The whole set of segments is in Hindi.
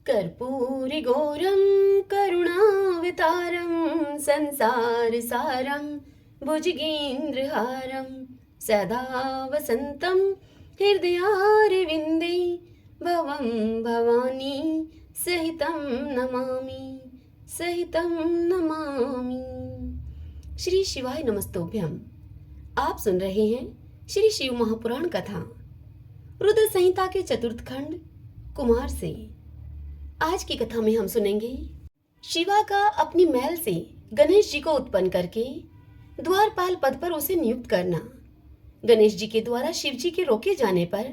कर्पूरिघोरं करुणावतारं संसारसारं भुजगेन्द्रहारं सदा वसन्तं हृदयारविन्दे भवं भवानी सहितं नमामि। श्री शिवाय नमस्तोभ्यम। आप सुन रहे हैं श्री शिव महापुराण कथा रुद्र संहिता के चतुर्थ खंड कुमार से। आज की कथा में हम सुनेंगे शिवा का अपनी मैल से गणेश जी को उत्पन्न करके द्वारपाल पद पर उसे नियुक्त करना, गणेश जी के द्वारा शिव जी के रोके जाने पर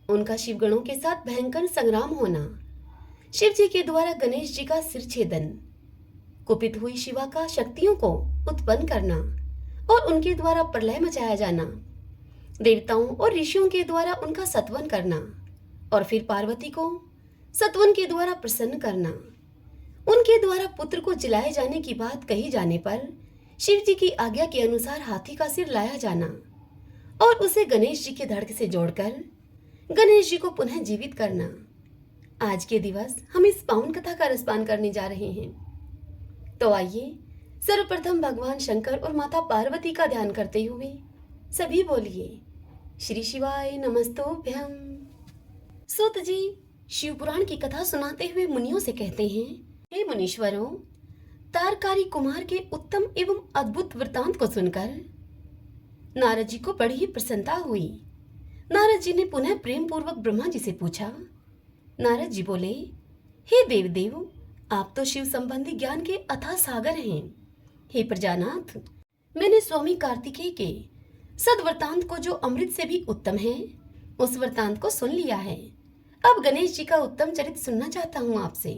उनका शिवगणों के साथ भयंकर संग्राम होना, शिव जी के द्वारा गणेश जी का सिर छेदन, कुपित हुई शिवा का शक्तियों को उत्पन्न करना और उनके द्वारा प्रलय मचाया जाना, देवताओं और ऋषियों के द्वारा उनका सत्वन करना और फिर पार्वती को सत्वन के द्वारा प्रसन्न करना, उनके द्वारा पुत्र को जिलाए जाने की बात कही जाने पर शिव जी की आज्ञा के अनुसार हाथी का सिर लाया जाना और उसे गणेश जी के धड़ से जोड़कर गणेश जी को पुनः जीवित करना। आज के दिवस हम इस पावन कथा का रसपान करने जा रहे हैं। तो आइए सर्वप्रथम भगवान शंकर और माता पार्वती का ध्यान करते हुए सभी बोलिए श्री शिवाय नमस्तोभ्यम। सूत जी शिव पुराण की कथा सुनाते हुए मुनियों से कहते हैं, हे मुनीश्वरों, तारकारी कुमार के उत्तम एवं अद्भुत वृतांत को सुनकर नारद जी को बड़ी ही प्रसन्नता हुई। नारद जी ने पुनः प्रेम पूर्वक ब्रह्मा जी से पूछा। नारद जी बोले, हे देवदेव, आप तो शिव संबंधी ज्ञान के अथाह सागर हैं। हे प्रजानाथ, मैंने स्वामी कार्तिकेय के सद्वृतांत को जो अमृत से भी उत्तम है उस वृतांत को सुन लिया है। अब गणेश जी का उत्तम चरित्र सुनना चाहता हूँ आपसे।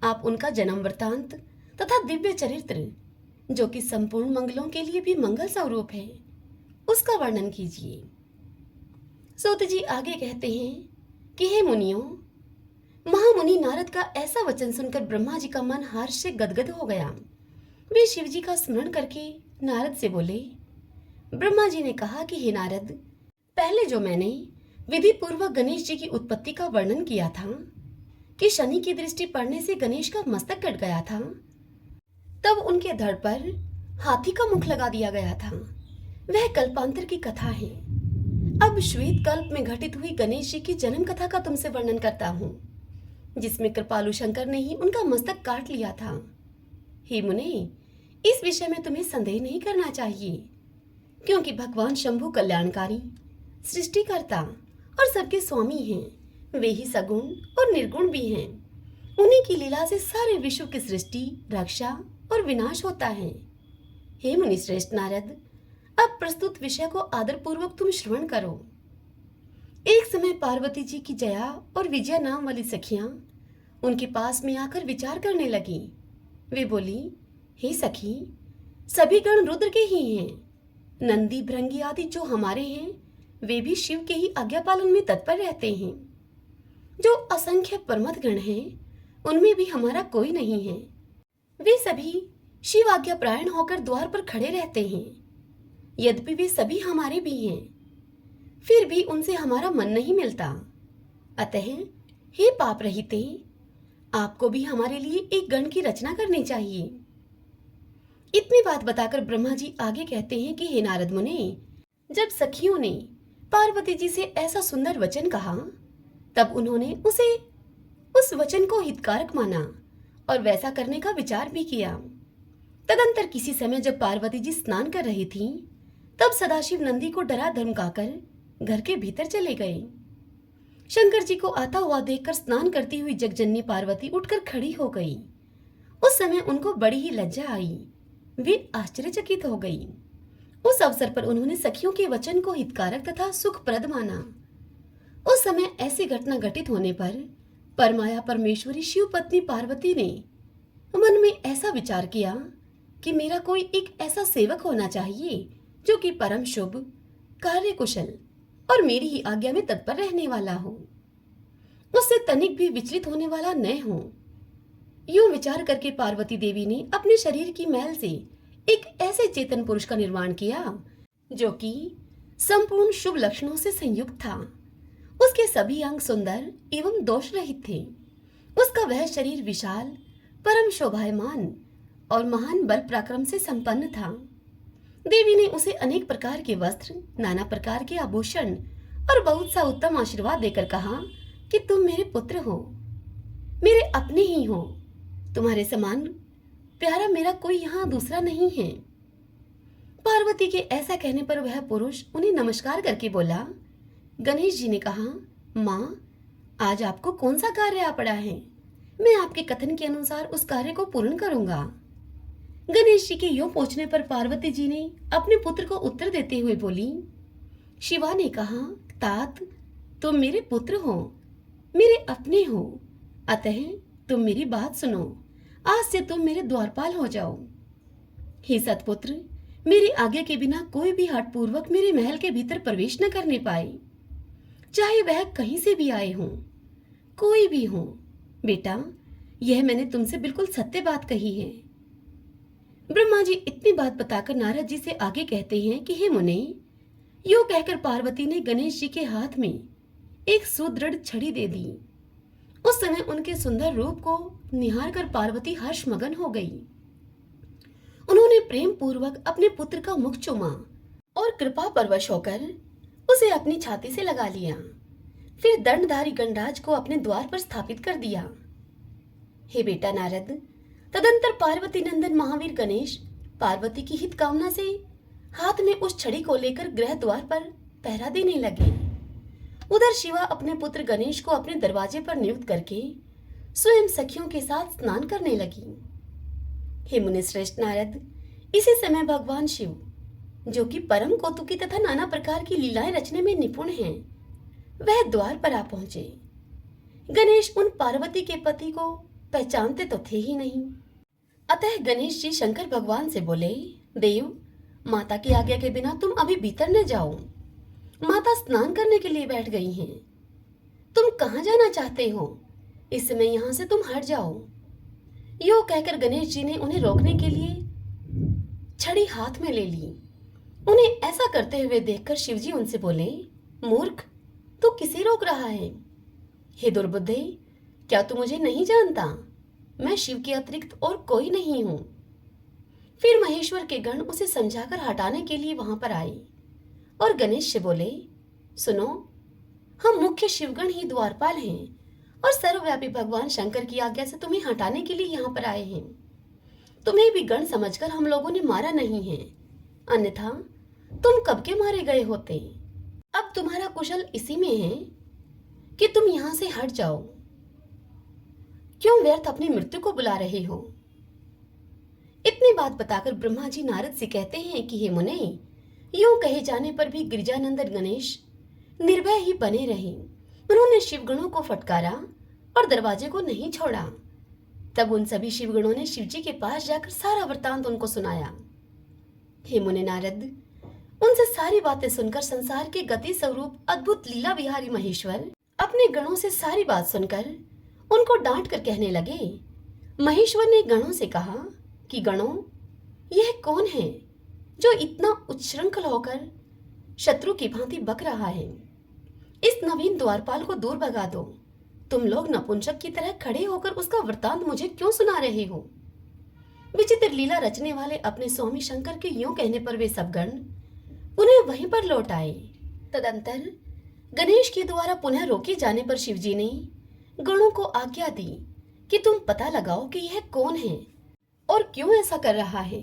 आप उनका जन्म वृतांत तथा दिव्य चरित्र जो कि संपूर्ण मंगलों के लिए भी मंगल स्वरूप है उसका वर्णन कीजिए। सूत जी आगे कहते हैं कि हे मुनियों, महामुनि नारद का ऐसा वचन सुनकर ब्रह्मा जी का मन हर्ष से गदगद हो गया। वे शिव जी का स्मरण करके नारद से बोले। ब्रह्मा जी ने कहा कि हे नारद, पहले जो मैंने विधि पूर्वक गणेश जी की उत्पत्ति का वर्णन किया था कि शनि की दृष्टि पड़ने से गणेश का मस्तक कट गया था, तब उनके धड़ पर हाथी का मुख लगा दिया गया था, वह कल्पांतर की कथा है। अब श्वेत कल्प में घटित हुई गणेश जी की जन्म कथा का तुमसे वर्णन करता हूँ, जिसमें कृपालु शंकर ने ही उनका मस्तक काट लिया था। हे मुने, इस विषय में तुम्हें संदेह नहीं करना चाहिए, क्योंकि भगवान शंभु कल्याणकारी, सृष्टिकर्ता और सबके स्वामी हैं। वे ही सगुण और निर्गुण भी हैं। उन्हीं की लीला से सारे विश्व की सृष्टि, रक्षा और विनाश होता है। हे मुनि श्रेष्ठ नारद, अब प्रस्तुत विषय को आदर पूर्वक तुम श्रवण करो। एक समय पार्वती जी की जया और विजया नाम वाली सखियां उनके पास में आकर विचार करने लगी। वे बोली, हे सखी, सभी गण रुद्र के ही हैं। नंदी, भृंगी आदि जो हमारे हैं वे भी शिव के ही आज्ञा पालन में तत्पर रहते हैं। जो असंख्य परमत गण हैं उनमें भी हमारा कोई नहीं है। वे सभी शिव आज्ञा प्रायण होकर द्वार पर खड़े रहते हैं। यद्यपि वे सभी हमारे भी हैं, फिर भी उनसे हमारा मन नहीं मिलता। अतः हे पाप रहिते, आपको भी हमारे लिए एक गण की रचना करनी चाहिए। इतनी बात बताकर ब्रह्मा जी आगे कहते हैं कि हे नारद मुने, जब सखियों ने पार्वती जी से ऐसा सुंदर वचन कहा तब उन्होंने उस वचन को हितकारक माना और वैसा करने का विचार भी किया। तदंतर किसी समय जब पार्वती जी स्नान कर रही थीं, तब सदाशिव नंदी को डरा धमकाकर घर के भीतर चले गए। शंकर जी को आता हुआ देखकर स्नान करती हुई जगजननी पार्वती उठकर खड़ी हो गई। उस समय उनको बड़ी ही लज्जा आई। वे आश्चर्यचकित हो गई। उस अवसर पर उन्होंने सखियों के वचन को हितकारक तथा सुखप्रद माना। उस समय ऐसी घटना घटित होने पर परमाया परमेश्वरी शिव पत्नी पार्वती ने मन में ऐसा विचार किया कि मेरा कोई एक ऐसा सेवक होना चाहिए जो कि परम शुभ, कार्य कुशल और मेरी ही आज्ञा में तत्पर रहने वाला हो, उससे तनिक भी विचलित होने वाला न हो। यूं विचार करके पार्वती देवी ने अपने शरीर की मैल से एक ऐसे चेतन पुरुष का निर्माण किया जो कि संपूर्ण शुभ लक्षणों से संयुक्त था। उसके सभी अंग सुंदर एवं दोष रहित थे। उसका वह शरीर विशाल, परम शोभायमान और महान बल पराक्रम से संपन्न था। देवी ने उसे अनेक प्रकार के वस्त्र, नाना प्रकार के आभूषण और बहुत सा उत्तम आशीर्वाद देकर कहा कि तुम मेरे पुत्र हो, मेरे अपने ही हो। तुम्हारे समान प्यारा मेरा कोई यहाँ दूसरा नहीं है। पार्वती के ऐसा कहने पर वह पुरुष उन्हें नमस्कार करके बोला। गणेश जी ने कहा, माँ, आज आपको कौन सा कार्य आ पड़ा है? मैं आपके कथन के अनुसार उस कार्य को पूर्ण करूंगा। गणेश जी के यूं पूछने पर पार्वती जी ने अपने पुत्र को उत्तर देते हुए बोली। शिवा ने कहा, तात, तुम मेरे पुत्र हो, मेरे अपने हो, अतः तुम मेरी बात सुनो। आज से तुम मेरे द्वारपाल हो जाओ। हे सतपुत्र, मेरी आज्ञा के बिना कोई भी हठ पूर्वक मेरे महल के भीतर प्रवेश न करने पाए, चाहे वह कहीं से भी आए हों, कोई भी हो। बेटा, यह मैंने तुमसे बिल्कुल सत्य बात कही है। ब्रह्मा जी इतनी बात बताकर नारद जी से आगे कहते हैं कि हे मुने, यूं कहकर पार्वती ने गणेश जी के हाथ में एक सुदृढ़ छड़ी दे दी। उस समय उनके सुंदर रूप को निहार कर पार्वती हर्षमगन हो गई। उन्होंने प्रेम पूर्वक अपने पुत्र का मुख चूमा और कृपा परवश होकर उसे अपनी छाती से लगा लिया। फिर दंडधारी गणराज को अपने द्वार पर स्थापित कर दिया। हे बेटा नारद, तदंतर पार्वती नंदन महावीर गणेश पार्वती की हित कामना से हाथ में उस छड़ी को लेकर गृह द्वार पर पहरा देने लगे। उधर शिवा अपने पुत्र गणेश को अपने दरवाजे पर नियुक्त करके स्वयं सखियों के साथ स्नान करने लगी। हे मुनि श्रेष्ठ नारद, इसी समय भगवान शिव, जो कि परम कौतुकी तथा नाना प्रकार की लीलाएं रचने में निपुण हैं, वह द्वार पर आ पहुंचे। गणेश उन पार्वती के पति को पहचानते तो थे ही नहीं। अतः गणेश जी शंकर भगवान से बोले, देव, माता की आज्ञा के बिना तुम अभी भीतर न जाओ। माता स्नान करने के लिए बैठ गई हैं। तुम कहाँ जाना चाहते हो? इस समय यहाँ से तुम हट जाओ। यो कहकर गणेश जी ने उन्हें रोकने के लिए छड़ी हाथ में ले ली। उन्हें ऐसा करते हुए देखकर शिवजी उनसे बोले, मूर्ख, तू किसे रोक रहा है? हे दुर्बुद्धे, क्या तू मुझे नहीं जानता? मैं शिव के अतिरिक्त और कोई नहीं हूं। फिर महेश्वर के गण उसे समझाकर हटाने के लिए वहां पर आए और गणेश से बोले, सुनो, हम मुख्य शिवगण ही द्वारपाल हैं और सर्वव्यापी भगवान शंकर की आज्ञा से तुम्हें हटाने के लिए यहाँ पर आए हैं। तुम्हें भी गण समझकर हम लोगों ने मारा नहीं है, अन्यथा तुम कब के मारे गए होते। अब तुम्हारा कुशल इसी में है कि तुम यहाँ से हट जाओ। क्यों व्यर्थ अपनी मृत्यु को बुला रहे हो? इतनी बात बताकर ब्रह्मा जी नारद से कहते हैं कि हे मुने, यूं कहे जाने पर भी गिरिजानंदन गणेश निर्भय ही बने रहे। उन्होंने शिवगणों को फटकारा और दरवाजे को नहीं छोड़ा। तब उन सभी शिवगणों ने शिवजी के पास जाकर सारा वृतांत उनको सुनाया। हे मुने नारद, उनसे सारी बातें सुनकर संसार के गति स्वरूप अद्भुत लीला विहारी महेश्वर अपने गणों से सारी बात सुनकर उनको डांट कर कहने लगे। महेश्वर ने गणों से कहा कि गणों, यह कौन है जो इतना उच्छृंखल होकर शत्रु की भांति बक रहा है? इस नवीन द्वारपाल को दूर भगा दो। तुम लोग नपुंसक की तरह खड़े होकर उसका वृतांत मुझे क्यों सुना रहे हो? विचित्र लीला रचने वाले अपने स्वामी शंकर के यूं कहने पर वे सब गण उन्हें वहीं पर लौट आए। तदंतर गणेश के द्वारा पुनः रोके जाने पर शिवजी ने गणों को आज्ञा दी कि तुम पता लगाओ कि यह कौन है और क्यों ऐसा कर रहा है।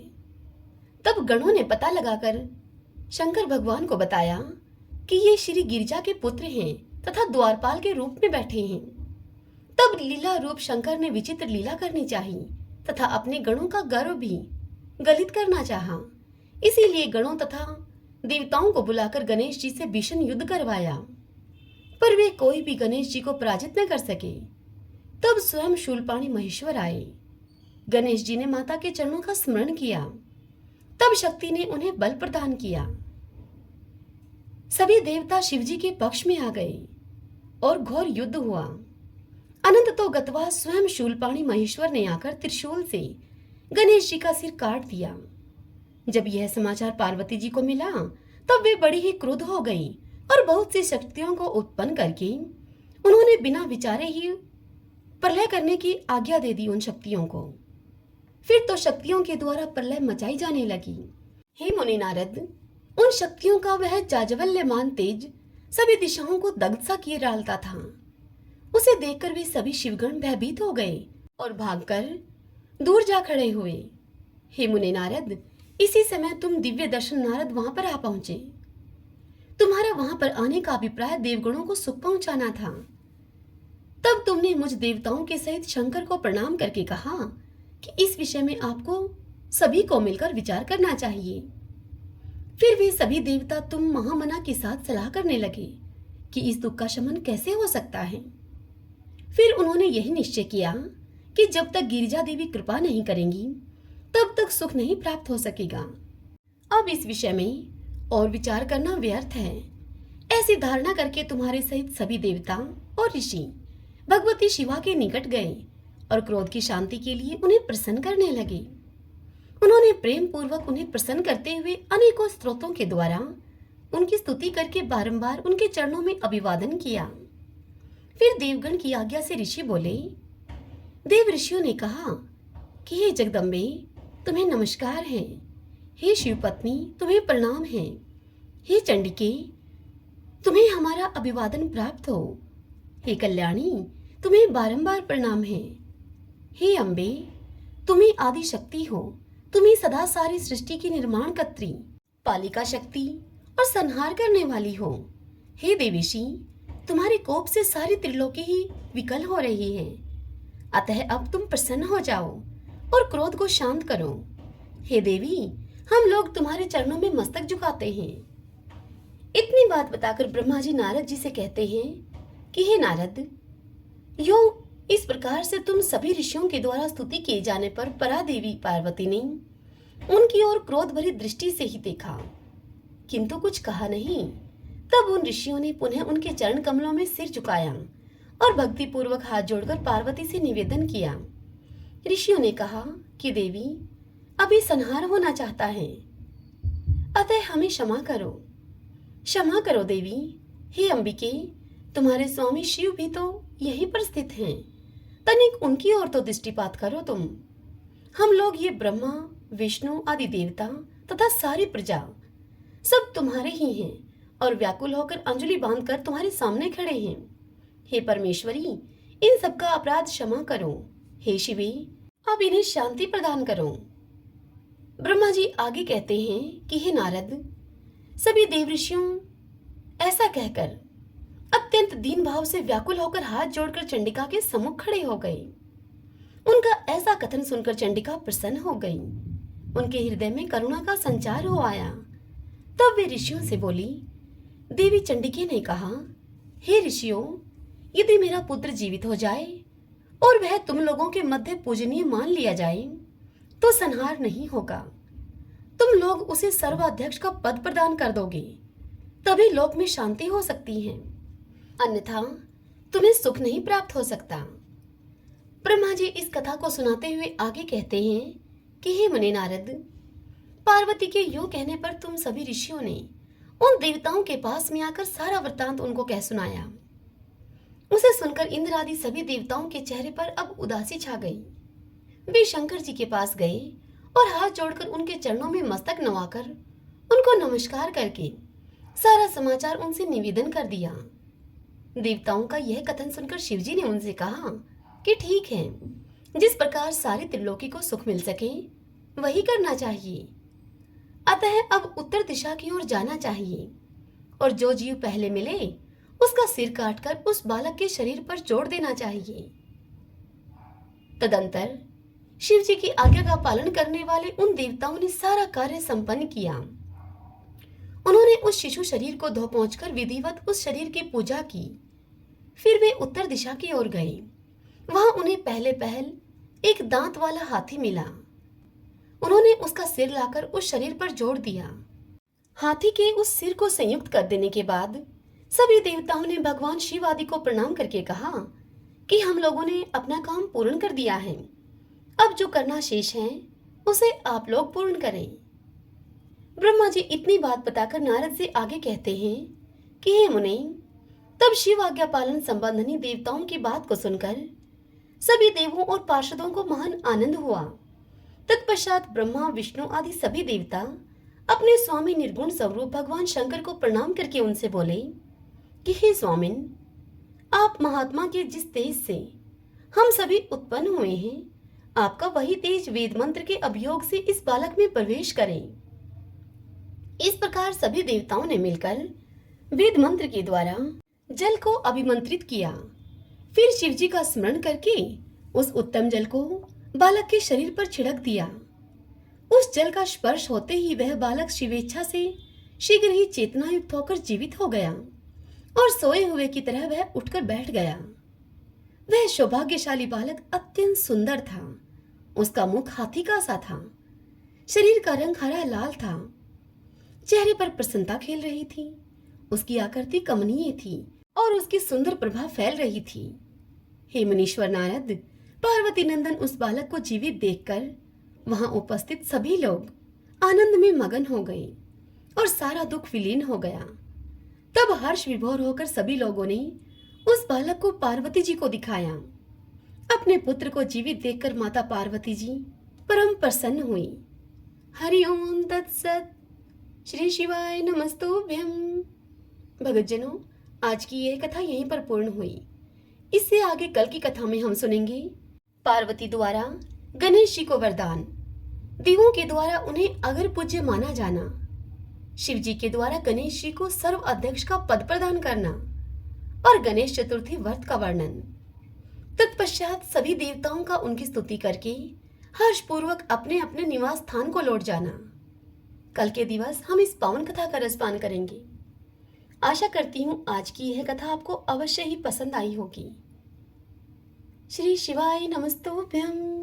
तब गणों ने पता लगाकर शंकर भगवान को बताया कि ये श्री गिरिजा के पुत्र हैं तथा द्वारपाल के रूप में बैठे हैं। तब लीला रूप शंकर ने विचित्र लीला करनी चाहिए तथा अपने गणों का गर्व भी गलित करना चाहा। इसीलिए गणों तथा देवताओं को बुलाकर गणेश जी से भीषण युद्ध करवाया, पर वे कोई भी गणेश जी को पराजित न कर सके। तब स्वयं शूलपाणी महेश्वर आए। गणेश जी ने माता के चरणों का स्मरण किया। तब शक्ति ने उन्हें बल प्रदान किया। सभी देवता शिवजी के पक्ष में आ गए और घोर युद्ध हुआ। अनंत तो गतवा स्वयं शूलपाणी महेश्वर ने आकर त्रिशूल से गणेश जी का सिर काट दिया। जब यह समाचार पार्वती जी को मिला तब वे बड़ी ही क्रुद्ध हो गई और बहुत सी शक्तियों को उत्पन्न करके उन्होंने बिना विचारे ही प्रलय करने की आज्ञा दे दी उन शक्तियों को। फिर तो शक्तियों के द्वारा प्रलय मचाई जाने लगी। हे मुनि नारद, उन शक्तियों का वह जाज्वल्यमान तेज सभी दिशाओं को दग्ध सा किए डालता था। उसे देखकर वे सभी शिवगण भयभीत हो गए और भागकर दूर जा खड़े हुए। हे मुनि नारद, इसी समय तुम दिव्य दर्शन नारद वहां पर आ पहुंचे। तुम्हारा वहां पर आने का अभिप्राय देवगणों को सुख पहुंचाना था। तब तुमने मुझ देवताओं के सहित शंकर को प्रणाम करके कहा कि इस विषय में आपको सभी को मिलकर विचार करना चाहिए। फिर वे सभी देवता तुम महामना के साथ सलाह करने लगे कि इस दुख का शमन कैसे हो सकता है। फिर उन्होंने यही निश्चय किया कि जब तक गिरिजा देवी कृपा नहीं करेंगी तब तक सुख नहीं प्राप्त हो सकेगा। अब इस विषय में और विचार करना व्यर्थ है। ऐसी धारणा करके तुम्हारे सहित सभी देवता और ऋषि भगवती शिवा के निकट गए और क्रोध की शांति के लिए उन्हें प्रसन्न करने लगे। उन्होंने प्रेम पूर्वक उन्हें प्रसन्न करते हुए अनेकों स्तोत्रों के द्वारा उनकी स्तुति करके बारंबार उनके चरणों में अभिवादन किया। फिर देवगण की आज्ञा से ऋषि बोले। देव ऋषियों ने कहा कि हे जगदम्बे, तुम्हें नमस्कार है। हे शिव पत्नी, तुम्हें प्रणाम है। हे चंडिके, तुम्हें हमारा अभिवादन प्राप्त हो। हे कल्याणी, तुम्हें बारंबार प्रणाम है। हे अम्बे, तुम्हें आदि शक्ति हो। तुम्हें सदा सारी सृष्टि की निर्माण कर्त्री, पालिका शक्ति और संहार करने वाली हो। हे देवेशी, तुम्हारे कोप से सारी त्रिलोकी ही विकल हो रही है। अतः अब तुम प्रसन्न हो जाओ और क्रोध को शांत करो। हे देवी, हम लोग तुम्हारे चरणों में मस्तक झुकाते हैं। इतनी बात बताकर ब्रह्मा जी नारद जी से कहते हैं कि हे नारद, यो इस प्रकार से तुम सभी ऋषियों के द्वारा स्तुति किए जाने पर परादेवी पार्वती ने उनकी ओर क्रोध भरी दृष्टि से ही देखा, किंतु कुछ कहा नहीं। तब उन ऋषियों ने पुनः उनके चरण कमलों में सिर झुकाया और भक्ति पूर्वक हाथ जोड़कर पार्वती से निवेदन किया। ऋषियों ने कहा कि देवी, अभी संहार होना चाहता है, अतः हमें क्षमा करो। क्षमा करो देवी। हे अंबिके, तुम्हारे स्वामी शिव भी तो यहीं पर स्थित हैं। तनिक उनकी ओर तो दृष्टिपात करो तुम। हम लोग ये ब्रह्मा विष्णु आदि देवता तथा सारी प्रजा सब तुम्हारे ही हैं और व्याकुल होकर अंजलि बांधकर तुम्हारे सामने खड़े हैं। हे परमेश्वरी, इन सबका अपराध क्षमा करो। हे शिवे, अब इन्हें शांति प्रदान करो। ब्रह्मा जी आगे कहते हैं कि हे नारद, सभी देवऋषियों ऐसा कहकर अत्यंत दीन भाव से व्याकुल होकर हाथ जोड़कर चंडिका के सम्मुख खड़े हो गए। उनका ऐसा कथन सुनकर चंडिका प्रसन्न हो गई। उनके हृदय में करुणा का संचार हो आया। तब वे ऋषियों से बोली। देवी चंडिके ने कहा, हे ऋषियों, यदि मेरा पुत्र जीवित हो जाए और वह तुम लोगों के मध्य पूजनीय मान लिया जाए तो संहार नहीं होगा। तुम लोग उसे सर्वाध्यक्ष का पद प्रदान कर दोगे, तभी लोक में शांति हो सकती है, अन्यथा तुम्हें सुख नहीं प्राप्त हो सकता। ब्रह्मा जी इस कथा को सुनाते हुए आगे कहते हैं कि हे मुनि नारद, पार्वती के यूं कहने पर तुम सभी ऋषियों ने उन देवताओं के पास में आकर सारा वृत्तांत उनको कह सुनाया। उसे सुनकर इंद्र आदि सभी देवताओं के चेहरे पर अब उदासी छा गई। वे शंकर जी के पास गए और हाथ जोड़कर उनके चरणों में मस्तक नवाकर उनको नमस्कार करके सारा समाचार उनसे निवेदन कर दिया। देवताओं का यह कथन सुनकर शिवजी ने उनसे कहा कि ठीक है, जिस प्रकार सारी त्रिलोकी को सुख मिल सके वही करना चाहिए। अतः अब उत्तर दिशा की ओर जाना चाहिए और जो जीव पहले मिले उसका सिर काटकर उस बालक के शरीर पर जोड़ देना चाहिए। तदंतर शिव जी की आज्ञा का पालन करने वाले उन देवताओं ने सारा कार्य संपन्न किया। उन्होंने उस शिशु शरीर को धो पहुंचकर विधिवत उस शरीर की पूजा की। फिर वे उत्तर दिशा की ओर गए। वहां उन्हें पहले पहल एक दांत वाला हाथी मिला। उन्होंने उसका सिर लाकर उस शरीर पर जोड़ दिया। हाथी के उस सिर को संयुक्त कर देने के बाद सभी देवताओं ने भगवान शिव आदि को प्रणाम करके कहा कि हम लोगों ने अपना काम पूर्ण कर दिया है, अब जो करना शेष है उसे आप लोग पूर्ण करें। ब्रह्मा जी इतनी बात बताकर नारद से आगे कहते हैं कि हे मुने, तब शिव आज्ञा पालन संबंधनी देवताओं की बात को सुनकर सभी देवों और पार्षदों को महान आनंद हुआ। तत्पश्चात ब्रह्मा विष्णु आदि सभी देवता अपने स्वामी निर्गुण स्वरूप भगवान शंकर को प्रणाम करके उनसे बोले कि हे स्वामिन, आप महात्मा के जिस तेज से हम सभी उत्पन्न हुए हैं, आपका वही तेज वेद मंत्र के अभियोग से इस बालक में प्रवेश करे। इस प्रकार सभी देवताओं ने मिलकर वेद मंत्र के द्वारा जल को अभिमंत्रित किया। फिर शिवजी का स्मरण करके उस उत्तम जल को बालक के शरीर पर छिड़क दिया। उस जल का स्पर्श होते ही वह बालक शिवेच्छा से शीघ्र ही चेतनायुक्त होकर जीवित हो गया और सोए हुए की तरह वह उठकर बैठ गया। वह सौभाग्यशाली बालक अत्यंत सुंदर था। उसका मुख हाथी का सा था, शरीर का रंग हरा लाल था, चेहरे पर प्रसन्नता खेल रही थी, उसकी आकृति कमनीय थी और उसकी सुंदर प्रभा फैल रही थी। हे मुनीश्वर नारद, पार्वती नंदन उस बालक को जीवित देखकर वहां उपस्थित सभी लोग आनंद में मगन हो गए और सारा दुख विलीन हो गया। तब हर्ष विभोर होकर सभी लोगों ने उस बालक को पार्वती जी को दिखाया। अपने पुत्र को जीवित देखकर माता पार्वती जी परम प्रसन्न हुई। हरि ओम तत्सत। श्री शिवाय नमस्तुभ्यम। भगतजनों, आज की यह कथा यहीं पर पूर्ण हुई। इससे आगे कल की कथा में हम सुनेंगे पार्वती द्वारा गणेश जी को वरदान, देवों के द्वारा उन्हें अगर पूज्य माना जाना, शिव जी के द्वारा गणेश जी को सर्व अध्यक्ष का पद प्रदान करना और गणेश चतुर्थी व्रत का वर्णन। तत्पश्चात सभी देवताओं का उनकी स्तुति करके हर्षपूर्वक अपने अपने निवास स्थान को लौट जाना। कल के दिवस हम इस पावन कथा का रसपान करेंगे। आशा करती हूँ आज की यह कथा आपको अवश्य ही पसंद आई होगी। श्री शिवाय नमस्तुभ्यम।